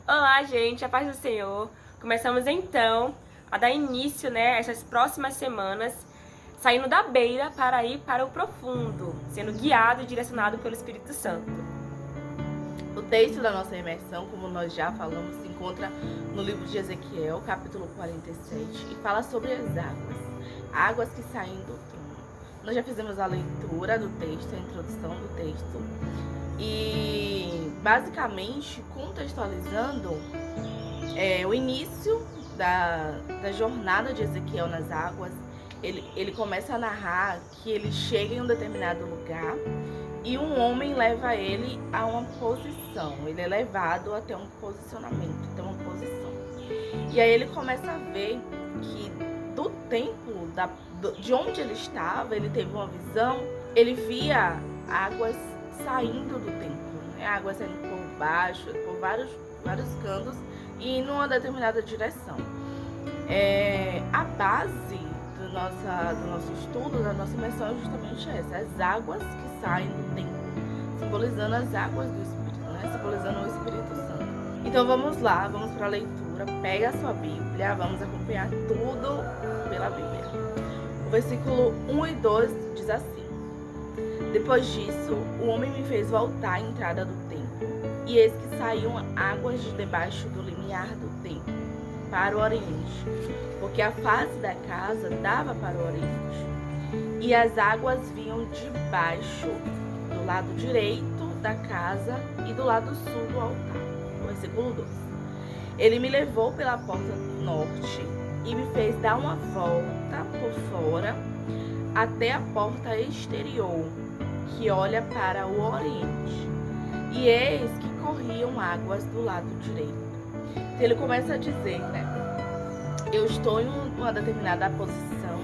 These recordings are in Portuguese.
Olá, gente, a paz do Senhor. Começamos então a dar início, essas próximas semanas, saindo da beira para ir para o profundo, sendo guiado e direcionado pelo Espírito Santo. O texto da nossa imersão, como nós já falamos, se encontra no livro de Ezequiel, capítulo 47, e fala sobre as águas que saem do trono. Nós já fizemos a leitura do texto, a introdução do texto, e basicamente contextualizando o início da jornada de Ezequiel nas águas. Ele começa a narrar que ele chega em um determinado lugar e um homem leva ele a uma posição. Ele é levado até um posicionamento, até uma posição. E aí ele começa a ver que do templo, de onde ele estava, ele teve uma visão, ele via águas saindo do templo, águas saindo por baixo, por vários cantos e em uma determinada direção. A base do nosso estudo, da nossa imersão é justamente essa: as águas que saem do templo, simbolizando as águas do Espírito, simbolizando o Espírito Santo. Então vamos lá, vamos para a leitura. Pega a sua Bíblia, vamos acompanhar tudo pela Bíblia. O versículo 1 e 2 diz assim: Depois disso, o homem me fez voltar à entrada do templo, e eis que saíam águas de debaixo do limiar do templo, para o oriente, porque a face da casa dava para o oriente. E as águas vinham de baixo, do lado direito da casa e do lado sul do altar. Versículo 2. Ele me levou pela porta norte e me fez dar uma volta por fora até a porta exterior, que olha para o oriente. E eis que corriam águas do lado direito. Então ele começa a dizer, eu estou em uma determinada posição,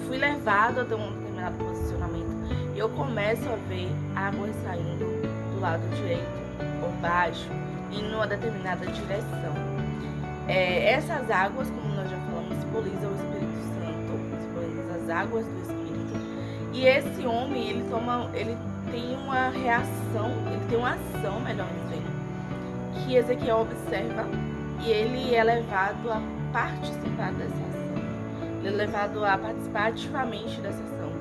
fui levado a um determinado posicionamento, e eu começo a ver águas saindo do lado direito ou baixo, em uma determinada direção. Essas águas, como nós já falamos, simbolizam o Espírito Santo, simbolizam as águas do Espírito. E esse homem, ele tem uma reação, ele tem uma ação, melhor dizendo, que Ezequiel observa, e ele é levado a participar dessa ação. Ele é levado a participar ativamente dessa ação.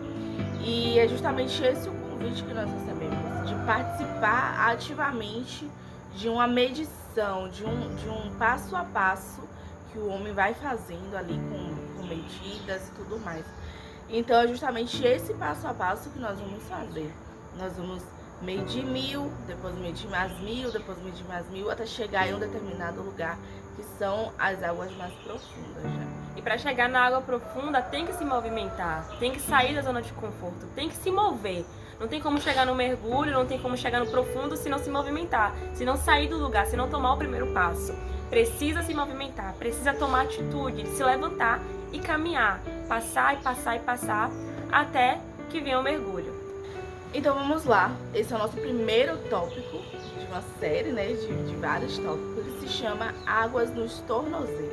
E é justamente esse o convite que nós recebemos, de participar ativamente de uma medição, de um passo a passo que o homem vai fazendo ali com medidas e tudo mais. Então é justamente esse passo a passo que nós vamos fazer. Nós vamos medir 1000, depois medir mais 1000, depois medir mais 1000, até chegar em um determinado lugar, que são as águas mais profundas já. E para chegar na água profunda tem que se movimentar, tem que sair da zona de conforto, tem que se mover. Não tem como chegar no mergulho, não tem como chegar no profundo se não se movimentar, se não sair do lugar, se não tomar o primeiro passo. Precisa se movimentar, precisa tomar atitude, se levantar e caminhar, passar e passar e passar até que venha o mergulho. Então vamos lá, esse é o nosso primeiro tópico de uma série, de vários tópicos. Ele se chama Águas nos Tornozelos.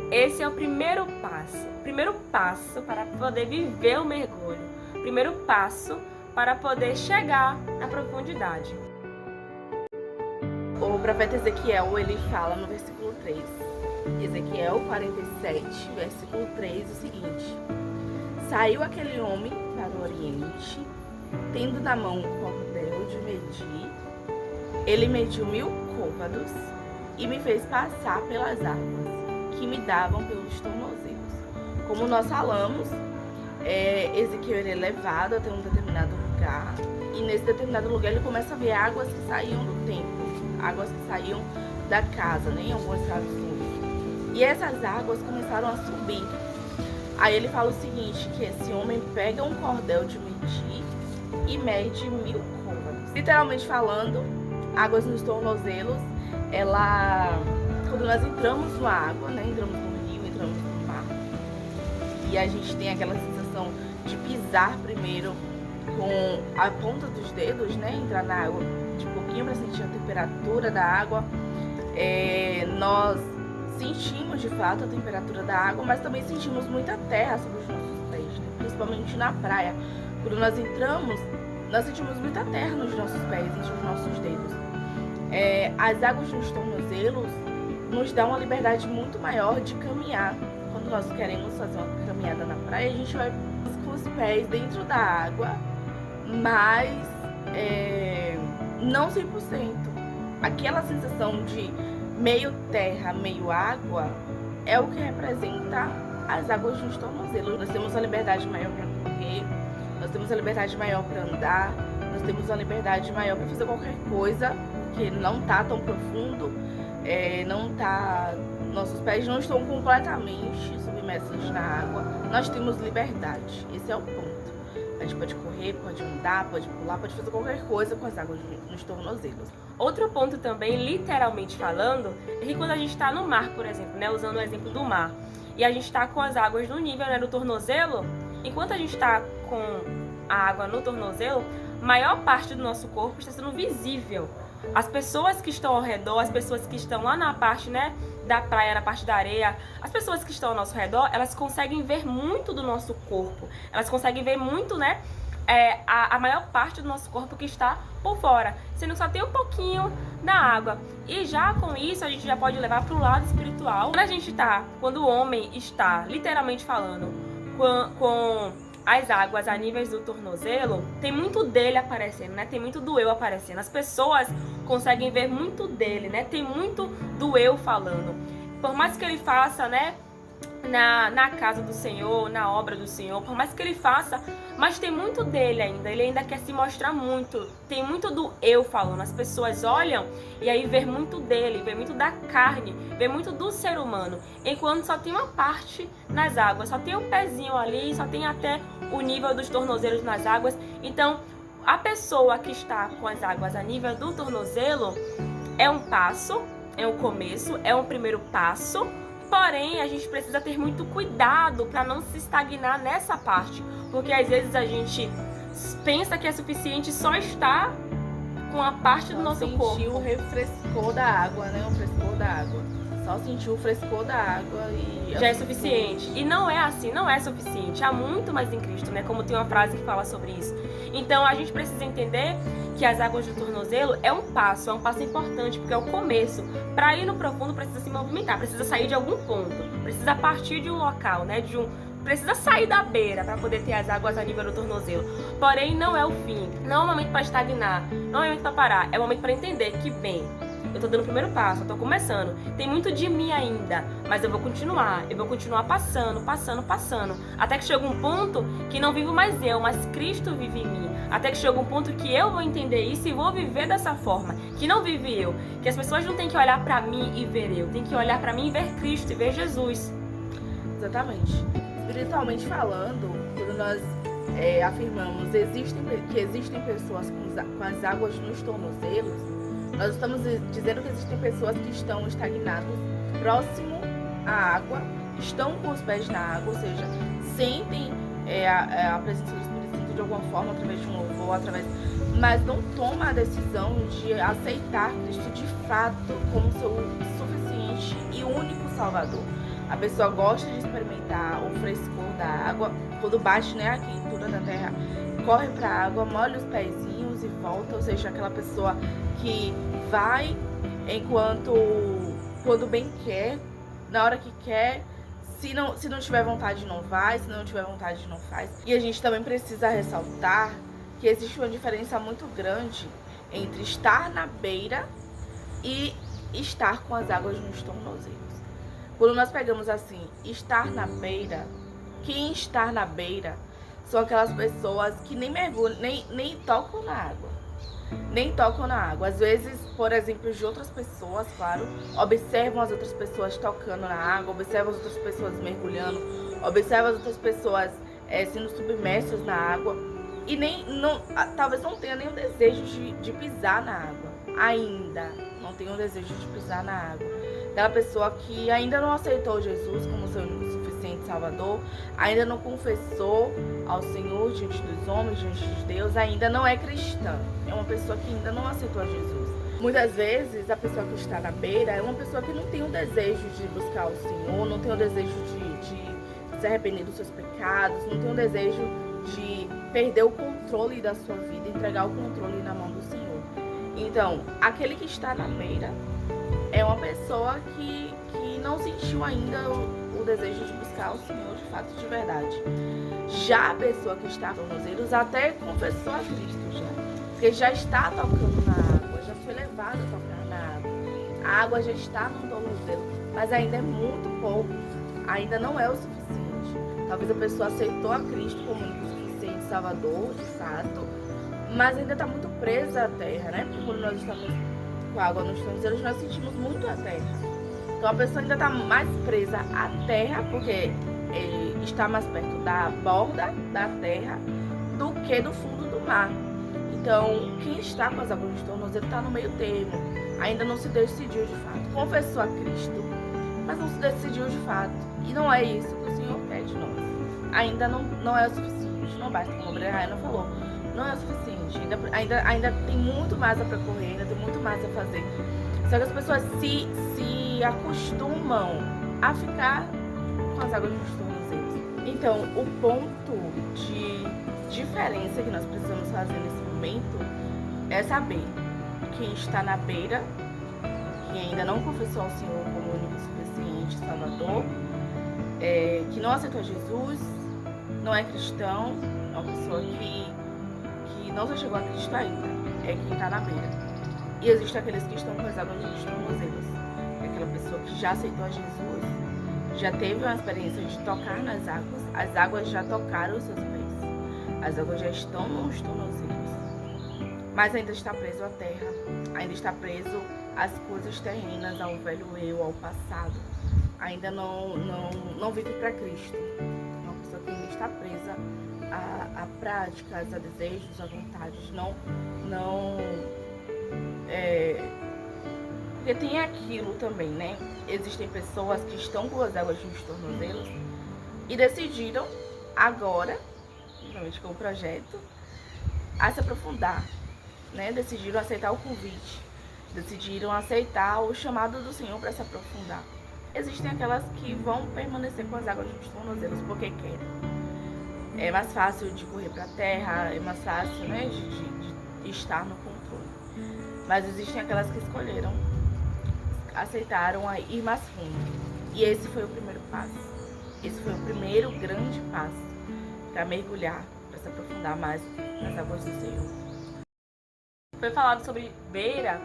Esse é o primeiro passo para poder viver o mergulho, primeiro passo para poder chegar na profundidade. O profeta Ezequiel, ele fala no versículo 3, Ezequiel 47, versículo 3, o seguinte: Saiu aquele homem para o oriente, tendo na mão um cordel de medir. Ele mediu 1000 côvados e me fez passar pelas águas que me davam pelos tornozelos. Como nós falamos, Ezequiel é levado até um determinado lugar, e nesse determinado lugar ele começa a ver águas que saíam do templo, águas que saíam da casa, em algumas traduções. E essas águas começaram a subir. Aí ele fala o seguinte, que esse homem pega um cordel de medir e mede 1000 côvados. Literalmente falando, águas nos tornozelos, quando nós entramos na água, entramos no rio, entramos no mar, e a gente tem aquela sensação de pisar primeiro com a ponta dos dedos, entrar na água de pouquinho para sentir a temperatura da água. Nós sentimos de fato a temperatura da água, mas também sentimos muita terra sobre os nossos pés, principalmente na praia. Quando nós entramos, nós sentimos muita terra nos nossos pés, nos nossos dedos. as águas nos tornozelos nos dá uma liberdade muito maior de caminhar. Quando nós queremos fazer uma caminhada na praia, a gente vai com os pés dentro da água, mas não 100%. Aquela sensação de meio terra, meio água, é o que representa as águas nos tornozelos. Nós temos uma liberdade maior para correr, nós temos uma liberdade maior para andar, nós temos uma liberdade maior para fazer qualquer coisa, que não tá tão profundo, nossos pés não estão completamente submersos na água, nós temos liberdade. Esse é o ponto. A gente pode correr, pode andar, pode pular, pode fazer qualquer coisa com as águas nos tornozelos. Outro ponto também, literalmente falando, é que quando a gente está no mar, por exemplo, né, usando o exemplo do mar, e a gente está com as águas no nível, né, do tornozelo, enquanto a gente está com a água no tornozelo, maior parte do nosso corpo está sendo visível. As pessoas que estão ao redor, as pessoas que estão lá na parte, né, da praia, na parte da areia, as pessoas que estão ao nosso redor, elas conseguem ver muito do nosso corpo. Elas conseguem ver muito, né, a maior parte do nosso corpo que está por fora, sendo que só tem um pouquinho na água. E já com isso a gente já pode levar para o lado espiritual. Quando o homem está, literalmente falando, com as águas a níveis do tornozelo, tem muito dele aparecendo, né? Tem muito do eu aparecendo. As pessoas conseguem ver muito dele, né? Tem muito do eu falando. Por mais que ele faça, né, na casa do Senhor, na obra do Senhor, por mais que ele faça, mas tem muito dele ainda. Ele ainda quer se mostrar muito. Tem muito do eu falando. As pessoas olham e aí vê muito dele, vê muito da carne, vê muito do ser humano. Enquanto só tem uma parte nas águas, só tem um pezinho ali, só tem até o nível dos tornozelos nas águas. Então, a pessoa que está com as águas a nível do tornozelo é um passo, é um começo, é um primeiro passo. Porém, a gente precisa ter muito cuidado para não se estagnar nessa parte, porque às vezes a gente pensa que é suficiente só estar com a parte do nosso corpo. Sentir o refrescor da água, né? O frescor da água. Só sentir o frescor da água e já é suficiente. E não é assim, não é suficiente. Há muito mais em Cristo, né? Como tem uma frase que fala sobre isso. Então a gente precisa entender que as águas do tornozelo é um passo importante, porque é o começo. Para ir no profundo precisa se movimentar, precisa sair de algum ponto, precisa partir de um local, né? Precisa sair da beira para poder ter as águas a nível do tornozelo. Porém, não é o fim. Não é um momento para estagnar, não é um momento para parar. É um momento para entender que, bem, eu tô dando o primeiro passo, eu tô começando. Tem muito de mim ainda, mas eu vou continuar passando. Até que chega um ponto que não vivo mais eu, mas Cristo vive em mim. Até que chega um ponto que eu vou entender isso e vou viver dessa forma. Que não vive eu. Que as pessoas não têm que olhar pra mim e ver eu. Tem que olhar pra mim e ver Cristo e ver Jesus. Exatamente. Espiritualmente falando, quando nós afirmamos que existem pessoas com as águas nos tornozelos, nós estamos dizendo que existem pessoas que estão estagnadas, próximo à água, estão com os pés na água, ou seja, sentem a presença do Espírito Santo de alguma forma, através de um louvor, mas não toma a decisão de aceitar Cristo de fato como seu suficiente e único Salvador. A pessoa gosta de experimentar o frescor da água, quando bate, né, a quentura da terra, corre para a água, molha os pezinhos e volta, ou seja, aquela pessoa que vai quando bem quer, na hora que quer. Se não tiver vontade, não vai. Se não tiver vontade, não faz. E a gente também precisa ressaltar que existe uma diferença muito grande entre estar na beira e estar com as águas nos tornozelos. Quando nós pegamos assim, estar na beira, quem está na beira são aquelas pessoas que nem mergulham, nem tocam na água. Nem tocam na água. Às vezes, por exemplo, de outras pessoas, claro, observam as outras pessoas tocando na água, observam as outras pessoas mergulhando, observam as outras pessoas sendo submersas na água e talvez não tenha nem o desejo de pisar na água. Ainda não tem o desejo de pisar na água. Aquela pessoa que ainda não aceitou Jesus como seu único suficiente Salvador, ainda não confessou ao Senhor diante dos homens, diante de Deus, ainda não é cristã. É uma pessoa que ainda não aceitou Jesus. Muitas vezes, a pessoa que está na beira é uma pessoa que não tem o desejo de buscar o Senhor, não tem o desejo de se arrepender dos seus pecados, não tem o desejo de perder o controle da sua vida, entregar o controle na mão do Senhor. Então, aquele que está na beira é uma pessoa que não sentiu ainda o desejo de buscar o Senhor de fato, de verdade. Já a pessoa que está com tornozelos até confessou a Cristo já, porque já está tocando na água, já foi levado a tocar na água. A água já está no tornozelo, mas ainda é muito pouco, ainda não é o suficiente. Talvez a pessoa aceitou a Cristo como único suficiente Salvador, de fato, mas ainda está muito presa à terra, né? Porque quando nós estamos com a água nos tornozelos, nós sentimos muito a terra. Então a pessoa ainda está mais presa à terra, porque está mais perto da borda da terra do que do fundo do mar. Então, quem está com as águas nos tornozelos está no meio termo, ainda não se decidiu de fato. Confessou a Cristo, mas não se decidiu de fato. E não é isso que o Senhor quer de nós. Ainda não é o suficiente, não basta, como a Brehana falou, não é o suficiente. Ainda tem muito mais a percorrer, ainda tem muito mais a fazer. Só que as pessoas se acostumam a ficar com as águas nos tornozelos. Então, o ponto de diferença que nós precisamos fazer nesse momento é saber quem está na beira, que ainda não confessou ao Senhor como único suficiente Salvador, que não aceitou Jesus, não é cristão, é uma pessoa que não se chegou a Cristo ainda, é quem está na beira. E existem aqueles que estão com as águas nos tornozelos, é aquela pessoa que já aceitou a Jesus, já teve uma experiência de tocar nas águas, as águas já tocaram os seus pés, as águas já estão nos tornozelos, mas ainda está preso à terra, ainda está preso às coisas terrenas, ao velho eu, ao passado, ainda não vive para Cristo. É uma pessoa que ainda está presa a práticas, a desejos, a vontades, porque tem aquilo também, né? Existem pessoas que estão com as águas nos tornozelos e decidiram agora, principalmente com o projeto, a se aprofundar, né? Decidiram aceitar o convite, decidiram aceitar o chamado do Senhor para se aprofundar. Existem aquelas que vão permanecer com as águas nos tornozelos porque querem. É mais fácil de correr para a terra, é mais fácil, né, de estar no controle. Mas existem aquelas que escolheram, aceitaram a ir mais fundo. E esse foi o primeiro passo. Esse foi o primeiro grande passo para mergulhar, para se aprofundar mais nas águas do Senhor. Foi falado sobre beira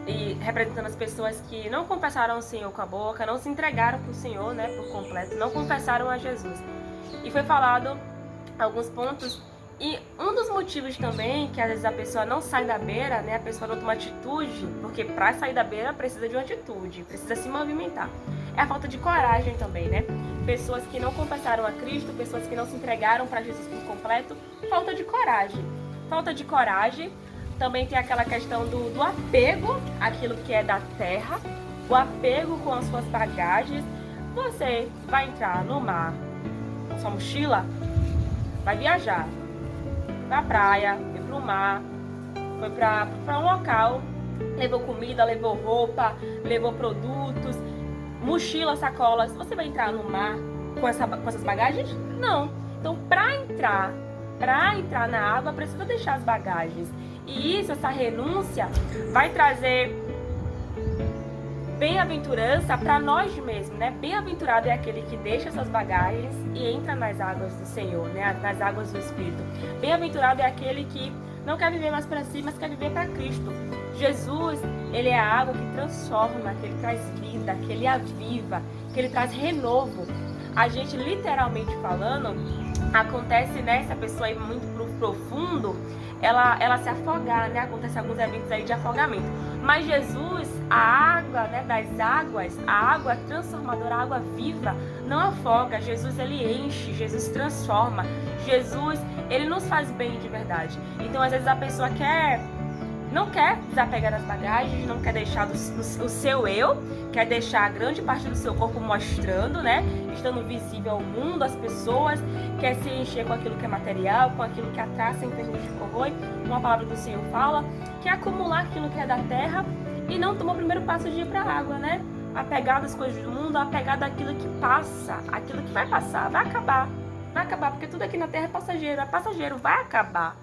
e representando as pessoas que não confessaram o Senhor com a boca, não se entregaram para o Senhor, né, por completo, não confessaram a Jesus. E foi falado alguns pontos, e um dos motivos também que às vezes a pessoa não sai da beira, né, a pessoa não toma atitude, porque para sair da beira precisa de uma atitude, precisa se movimentar, é a falta de coragem também, né? Pessoas que não confessaram a Cristo, pessoas que não se entregaram para Jesus por completo, falta de coragem. Falta de coragem, também tem aquela questão do apego àquilo que é da terra, o apego com as suas bagagens. Você vai entrar no mar com sua mochila, vai viajar pra praia, foi pro mar, foi pra um local, levou comida, levou roupa, levou produtos, mochila, sacolas. Você vai entrar no mar com essas bagagens? Não. Então, pra entrar na água, precisa deixar as bagagens. E isso, essa renúncia, vai trazer bem-aventurança para nós mesmos, né? Bem-aventurado é aquele que deixa suas bagagens e entra nas águas do Senhor, né? Nas águas do Espírito. Bem-aventurado é aquele que não quer viver mais para si, mas quer viver para Cristo. Jesus, ele é a água que transforma, que ele traz vida, que ele aviva, que ele traz renovo. A gente, literalmente falando, acontece, né? Se a pessoa ir muito pro profundo, ela se afogar, né? Acontece alguns eventos aí de afogamento. Mas Jesus, a água, né, das águas, a água transformadora, a água viva, não afoga. Jesus, ele enche, Jesus transforma. Jesus, ele nos faz bem de verdade. Então, às vezes a pessoa não quer desapegar das bagagens, não quer deixar o seu eu, quer deixar grande parte do seu corpo mostrando, né? Estando visível ao mundo, às pessoas, quer se encher com aquilo que é material, com aquilo que atraça em termos de corrói, como a palavra do Senhor fala, quer acumular aquilo que é da terra e não tomou o primeiro passo de ir para a água, né? Apegado às coisas do mundo, apegado àquilo que passa, aquilo que vai passar, vai acabar, porque tudo aqui na terra é passageiro, vai acabar.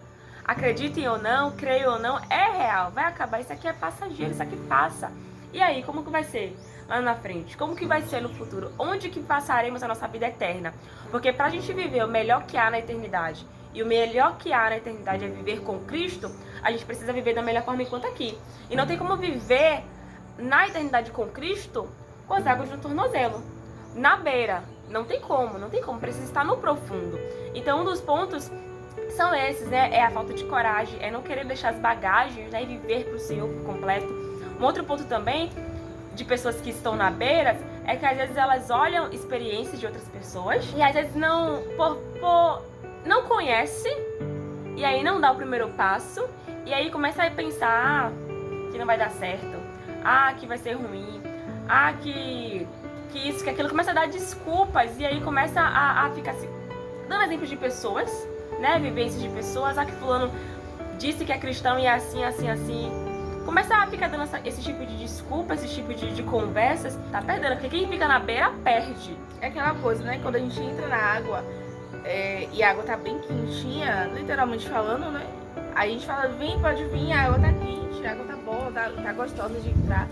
acreditem ou não, creiam ou não, é real, vai acabar, isso aqui é passageiro, isso aqui passa. E aí, como que vai ser lá na frente? Como que vai ser no futuro? Onde que passaremos a nossa vida eterna? Porque pra gente viver o melhor que há na eternidade, e o melhor que há na eternidade é viver com Cristo, a gente precisa viver da melhor forma enquanto aqui. E não tem como viver na eternidade com Cristo com as águas no tornozelo, na beira. Não tem como, precisa estar no profundo. Então, um dos pontos são esses, né? É a falta de coragem, é não querer deixar as bagagens, né? E viver pro Senhor por completo. Um outro ponto também de pessoas que estão na beira é que às vezes elas olham experiências de outras pessoas e às vezes não conhece, e aí não dá o primeiro passo, e aí começa a pensar que não vai dar certo, que vai ser ruim, que isso, que aquilo, começa a dar desculpas, e aí começa a ficar assim, dando exemplos de pessoas, né, vivências de pessoas, que fulano disse que é cristão e é assim, assim, assim. Começa a ficar dando esse tipo de desculpa, esse tipo de conversas, tá perdendo, porque quem fica na beira perde. É aquela coisa, né, quando a gente entra na água, e a água tá bem quentinha, literalmente falando, né, aí a gente fala, vem, pode vir, a água tá quente, a água tá boa, tá gostosa de entrar.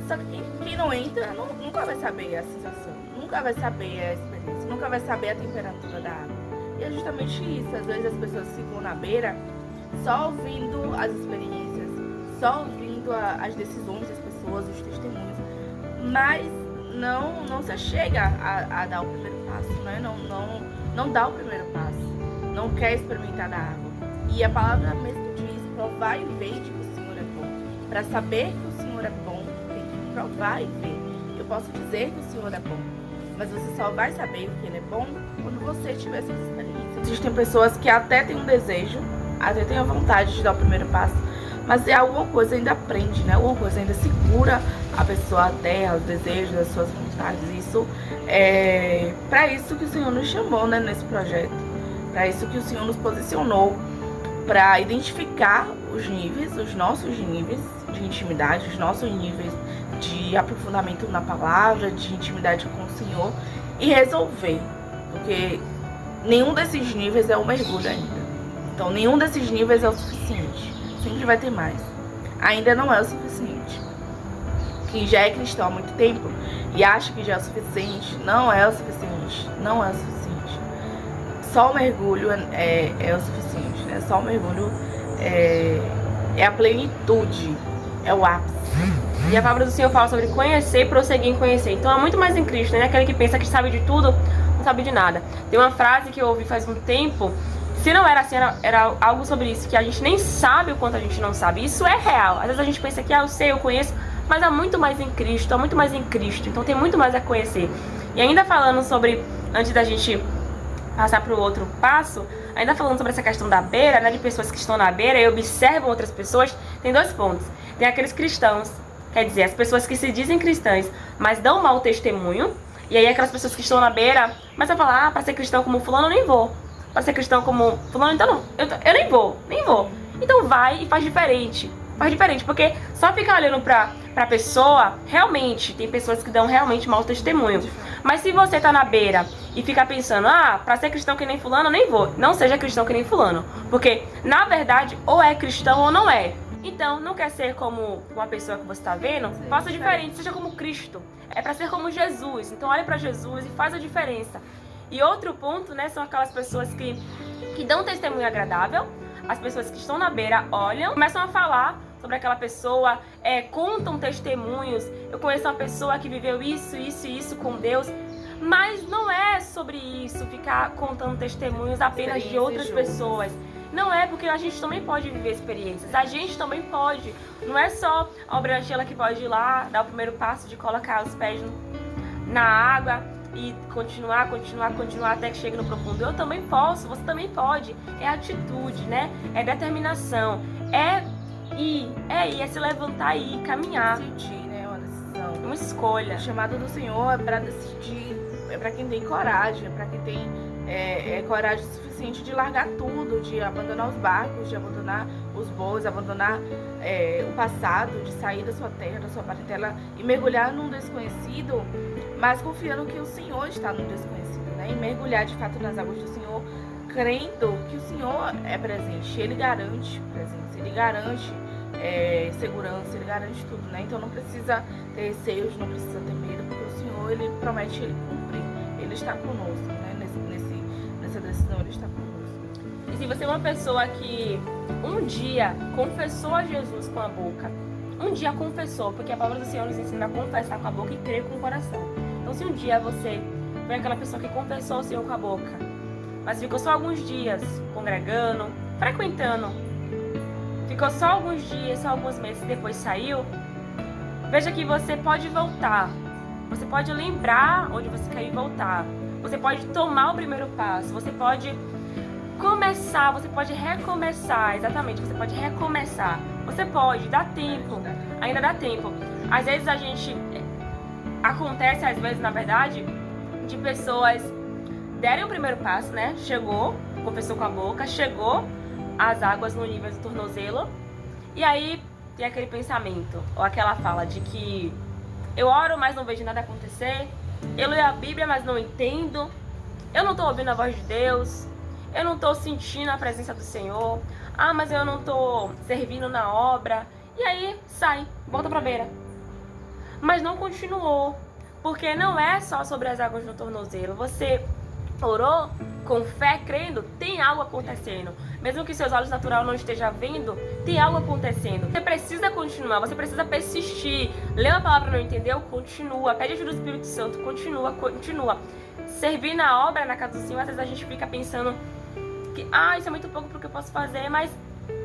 Só que quem não entra nunca vai saber a sensação, nunca vai saber a experiência, nunca vai saber a temperatura da água. E é justamente isso, às vezes as pessoas ficam na beira só ouvindo as experiências, só ouvindo as decisões das pessoas, os testemunhos, mas não se chega a dar o primeiro passo, né? Não dá o primeiro passo, não quer experimentar da água. E a palavra mesmo diz, provar e ver de que o Senhor é bom. Para saber que o Senhor é bom, tem que provar e ver. Eu posso dizer que o Senhor é bom, mas você só vai saber que Ele é bom quando você tiver essas experiências. Existem pessoas que até têm um desejo, até têm a vontade de dar o primeiro passo, mas alguma coisa ainda prende, né? Alguma coisa ainda segura a pessoa até os desejos, as suas vontades. Isso é para isso que o Senhor nos chamou, né, nesse projeto. Para isso que o Senhor nos posicionou, para identificar os níveis, os nossos níveis de intimidade, os nossos níveis de aprofundamento na palavra, de intimidade com o Senhor e resolver. Porque nenhum desses níveis é o mergulho ainda. Então, nenhum desses níveis é o suficiente. Sempre vai ter mais. Ainda não é o suficiente. Quem já é cristão há muito tempo e acha que já é o suficiente, não é o suficiente. Não é o suficiente. Só o mergulho é o suficiente, né? Só o mergulho é a plenitude, é o ápice. E a palavra do Senhor fala sobre conhecer e prosseguir em conhecer. Então é muito mais em Cristo, né? Aquele que pensa que sabe de tudo, não sabe de nada. Tem uma frase que eu ouvi faz um tempo. Se não era assim, era algo sobre isso, que a gente nem sabe o quanto a gente não sabe. Isso é real. Às vezes a gente pensa que eu sei, eu conheço, mas há muito mais em Cristo, há muito mais em Cristo. Então tem muito mais a conhecer. E ainda falando sobre, antes da gente passar para o outro passo, ainda falando sobre essa questão da beira, né, de pessoas que estão na beira e observam outras pessoas, tem dois pontos. Tem aqueles cristãos, quer dizer, as pessoas que se dizem cristãs, mas dão mau testemunho. E aí aquelas pessoas que estão na beira começam a falar, para ser cristão como fulano eu nem vou. Para ser cristão como fulano, então não, eu nem vou. Então vai e faz diferente. Faz diferente, porque só ficar olhando pra pessoa, realmente, tem pessoas que dão realmente mau testemunho. Mas se você tá na beira e fica pensando, pra ser cristão que nem fulano, eu nem vou. Não seja cristão que nem fulano. Porque, na verdade, ou é cristão ou não é. Então, não quer ser como uma pessoa que você tá vendo? Faça diferente, seja como Cristo. É pra ser como Jesus. Então, olhe pra Jesus e faz a diferença. E outro ponto, né, são aquelas pessoas que dão testemunho agradável. As pessoas que estão na beira olham, começam a falar sobre aquela pessoa, contam testemunhos. Eu conheço uma pessoa que viveu isso, isso e isso com Deus. Mas não é sobre isso, ficar contando testemunhos apenas de outras pessoas. Não é, porque a gente também pode viver experiências. A gente também pode. Não é só a obreira Sheila que pode ir lá, dar o primeiro passo de colocar os pés na água e continuar até que chegue no profundo. Eu também posso, você também pode. É atitude, né? É determinação. É ir, é se levantar e ir, caminhar. Decidir, né? Uma decisão. Uma escolha. O chamado do Senhor é para decidir, é para quem tem coragem, é para quem tem coragem suficiente de largar tudo, de abandonar os barcos, de abandonar os bois, abandonar o passado, de sair da sua terra, da sua parentela e mergulhar num desconhecido, mas confiando que o Senhor está no desconhecido, né? E mergulhar de fato nas águas do Senhor, crendo que o Senhor é presente. Ele garante presença, Ele garante segurança, Ele garante tudo, né? Então não precisa ter receios, não precisa ter medo, porque o Senhor, Ele promete, Ele cumpre. Ele está conosco, né? Nessa decisão, Ele está conosco. E se você é uma pessoa que um dia confessou a Jesus com a boca, um dia confessou, porque a palavra do Senhor nos ensina a confessar com a boca e crer com o coração. Então se um dia você foi aquela pessoa que confessou o Senhor com a boca, mas ficou só alguns dias congregando, frequentando, ficou só alguns dias, só alguns meses e depois saiu, veja que você pode voltar. Você pode lembrar onde você caiu e voltar. Você pode tomar o primeiro passo. Você pode começar, você pode recomeçar. Exatamente, você pode recomeçar. Você pode, dá tempo. Ainda dá tempo. Às vezes acontece, às vezes, na verdade, de pessoas derem o primeiro passo, né? Chegou, confessou com a boca, chegou às águas no nível do tornozelo. E aí tem aquele pensamento, ou aquela fala de que eu oro, mas não vejo nada acontecer. Eu leio a Bíblia, mas não entendo. Eu não estou ouvindo a voz de Deus. Eu não estou sentindo a presença do Senhor. Ah, mas eu não estou servindo na obra. E aí sai, volta pra beira. Mas não continuou. Porque não é só sobre as águas no tornozelo. Você orou com fé, crendo, tem algo acontecendo. Mesmo que seus olhos naturais não estejam vendo, tem algo acontecendo. Você precisa continuar, você precisa persistir. Leu a palavra e não entendeu? Continua. Pede ajuda do Espírito Santo, continua. Servir na obra, na casa do Senhor, às vezes a gente fica pensando que isso é muito pouco porque eu posso fazer, mas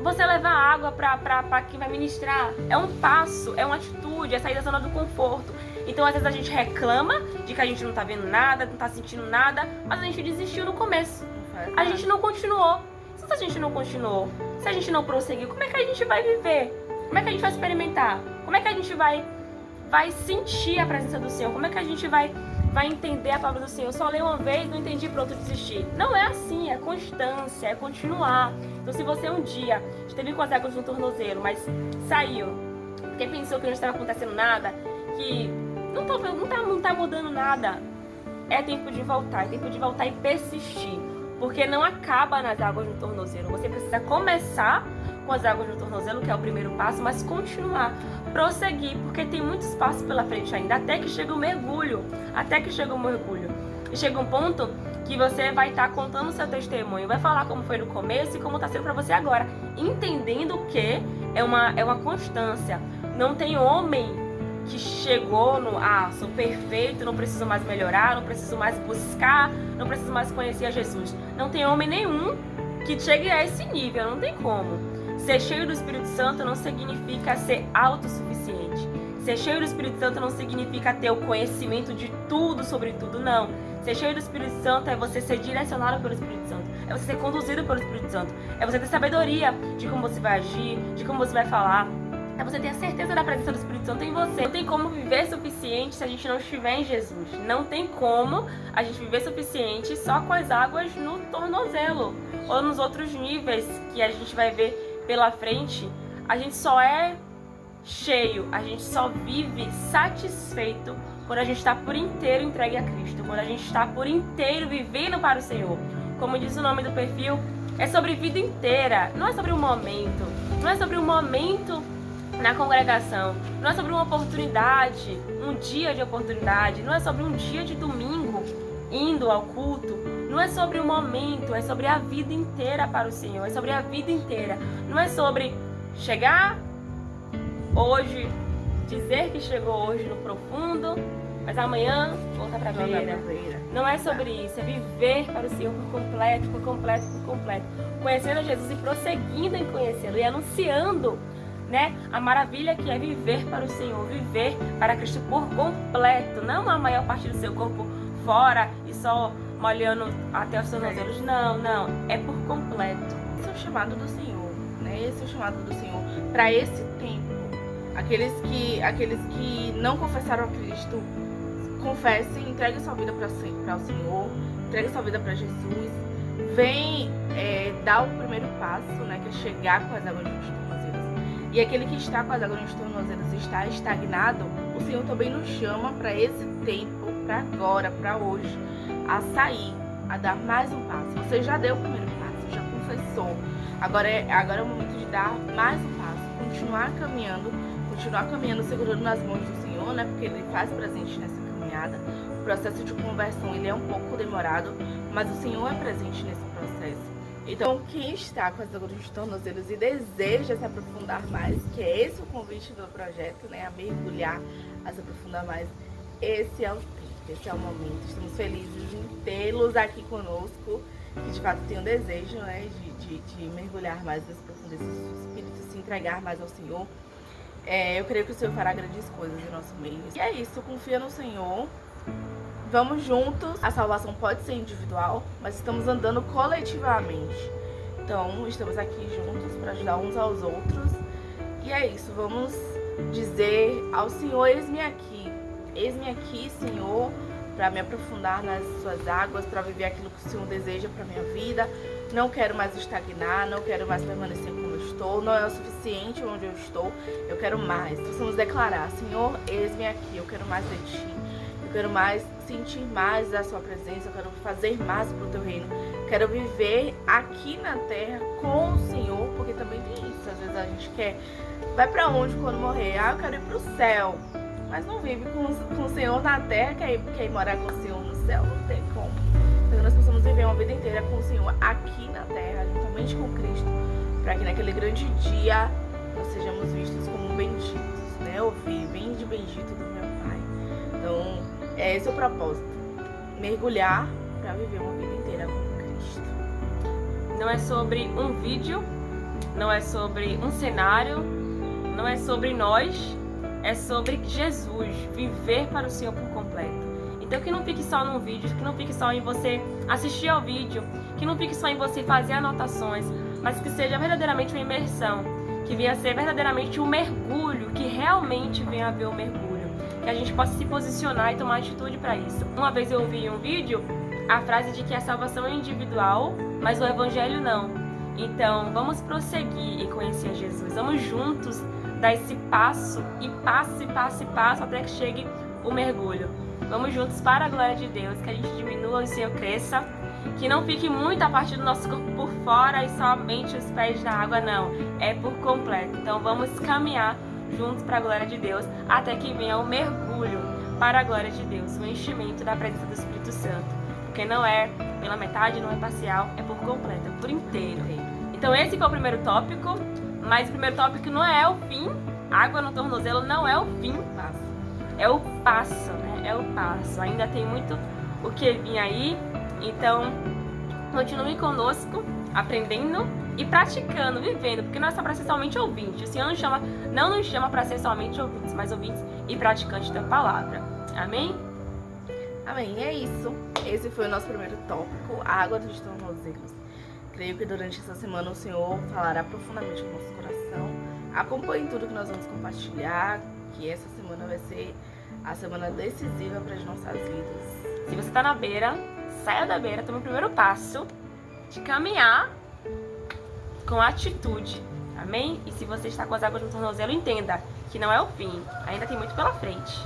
você levar água para quem vai ministrar é um passo, é uma atitude, é sair da zona do conforto. Então, às vezes a gente reclama de que a gente não tá vendo nada, não tá sentindo nada, mas a gente desistiu no começo. A gente não continuou. Se a gente não continuou, se a gente não prosseguiu, como é que a gente vai viver? Como é que a gente vai experimentar? Como é que a gente vai sentir a presença do Senhor? Como é que a gente vai entender a palavra do Senhor? Só ler uma vez, não entendi, pronto, desistir. Não é assim, é constância, é continuar. Então, se você um dia esteve com as águas no tornozelo, mas saiu, porque pensou que não estava acontecendo nada, que não tá mudando nada, é tempo de voltar e persistir, porque não acaba nas águas no tornozelo. Você precisa começar com as águas no tornozelo, que é o primeiro passo, mas continuar, prosseguir, porque tem muitos passos pela frente ainda, até que chega o mergulho, e chega um ponto que você vai estar contando o seu testemunho, vai falar como foi no começo e como está sendo para você agora, entendendo que é uma constância. Não tem homem que chegou no sou perfeito, não preciso mais melhorar, não preciso mais buscar, não preciso mais conhecer a Jesus. Não tem homem nenhum que chegue a esse nível, não tem como. Ser cheio do Espírito Santo não significa ser autossuficiente. Ser cheio do Espírito Santo não significa ter o conhecimento de tudo sobre tudo, não. Ser cheio do Espírito Santo é você ser direcionado pelo Espírito Santo, é você ser conduzido pelo Espírito Santo, é você ter sabedoria de como você vai agir, de como você vai falar. É você ter a certeza da presença do Espírito Santo em você. Não tem como viver suficiente se a gente não estiver em Jesus. Não tem como a gente viver suficiente só com as águas no tornozelo. Ou nos outros níveis que a gente vai ver pela frente. A gente só é cheio, a gente só vive satisfeito quando a gente está por inteiro entregue a Cristo. Quando a gente está por inteiro vivendo para o Senhor. Como diz o nome do perfil, é sobre vida inteira. Não é sobre um momento. Não é sobre um momento na congregação, não é sobre uma oportunidade, um dia de oportunidade, não é sobre um dia de domingo indo ao culto, não é sobre o momento, é sobre a vida inteira para o Senhor, é sobre a vida inteira. Não é sobre chegar hoje, dizer que chegou hoje no profundo, mas amanhã voltar para a beira. Não é sobre isso, é viver para o Senhor por completo, conhecendo Jesus e prosseguindo em conhecê-lo e anunciando, né, a maravilha que é viver para o Senhor, viver para Cristo por completo, não a maior parte do seu corpo fora e só molhando até os tornozelos, não, é por completo. Esse é o chamado do Senhor, né? Esse é o chamado do Senhor para esse tempo. Aqueles que não confessaram a Cristo, confessem, entreguem sua vida para o Senhor, entreguem sua vida para Jesus, vem dar o primeiro passo, né, que é chegar com as águas nos tornozelos. E aquele que está com as águas nos tornozelos está estagnado, o Senhor também nos chama para esse tempo, para agora, para hoje, a sair, a dar mais um passo. Você já deu o primeiro passo, já confessou. Agora é o momento de dar mais um passo, continuar caminhando segurando nas mãos do Senhor, né? Porque Ele faz presente nessa caminhada. O processo de conversão, ele é um pouco demorado, mas o Senhor é presente nesse processo. Então, quem está com as dores de tornozelos e deseja se aprofundar mais, que é esse o convite do projeto, né? A mergulhar, a se aprofundar mais, esse é o tempo, esse é o momento. Estamos felizes em tê-los aqui conosco, que de fato tem o desejo, né? De mergulhar mais nas profundezas do Espírito, se entregar mais ao Senhor. Eu creio que o Senhor fará grandes coisas em nosso meio. E é isso, confia no Senhor. Vamos juntos. A salvação pode ser individual, mas estamos andando coletivamente. Então, estamos aqui juntos para ajudar uns aos outros. E é isso, vamos dizer ao Senhor, eis-me aqui. Eis-me aqui, Senhor, para me aprofundar nas suas águas, para viver aquilo que o Senhor deseja para minha vida. Não quero mais estagnar, não quero mais permanecer como eu estou. Não é o suficiente onde eu estou, eu quero mais. Precisamos declarar, Senhor, eis-me aqui, eu quero mais de Ti. Eu quero mais sentir mais da sua presença, eu quero fazer mais pro teu reino. Quero viver aqui na terra com o Senhor, porque também tem isso. Às vezes a gente vai pra onde quando morrer? Eu quero ir pro céu. Mas não vive com o Senhor na terra, quer ir morar com o Senhor no céu, não tem como. Então nós possamos viver uma vida inteira com o Senhor aqui na terra, juntamente com Cristo, para que naquele grande dia nós sejamos vistos como benditos, né? Ouvir, vinde bendito do meu Pai. Então, esse é o propósito. Mergulhar para viver uma vida inteira com Cristo. Não é sobre um vídeo, não é sobre um cenário, não é sobre nós, é sobre Jesus, viver para o Senhor por completo. Então que não fique só num vídeo, que não fique só em você assistir ao vídeo, que não fique só em você fazer anotações, mas que seja verdadeiramente uma imersão, que venha a ser verdadeiramente um mergulho, que realmente venha a haver um mergulho. Que a gente possa se posicionar e tomar atitude para isso. Uma vez eu ouvi em um vídeo a frase de que a salvação é individual, mas o evangelho não. Então, vamos prosseguir e conhecer Jesus. Vamos juntos dar esse passo até que chegue o mergulho. Vamos juntos para a glória de Deus, que a gente diminua e o Senhor cresça. Que não fique muito a parte do nosso corpo por fora e somente os pés na água, não. É por completo. Então, vamos caminhar juntos para a glória de Deus, até que venha o mergulho para a glória de Deus, o enchimento da presença do Espírito Santo, porque não é pela metade, não é parcial, é por completo, é por inteiro. Então esse foi o primeiro tópico, mas o primeiro tópico não é o fim, água no tornozelo não é o fim, é o passo, né? É o passo, ainda tem muito o que vir aí, então continue conosco, aprendendo e praticando, vivendo, porque não é só para ser somente ouvinte. O Senhor não nos chama para ser somente ouvintes, mas ouvintes e praticantes da palavra. Amém? Amém, é isso. Esse foi o nosso primeiro tópico, a água dos tornozelos. Creio que durante essa semana o Senhor falará profundamente no nosso coração. Acompanhe tudo que nós vamos compartilhar, que essa semana vai ser a semana decisiva para as nossas vidas. Se você está na beira, saia da beira, tome o primeiro passo de caminhar com atitude, amém? E se você está com as águas no tornozelo, entenda que não é o fim, ainda tem muito pela frente.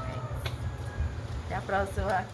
Até a próxima.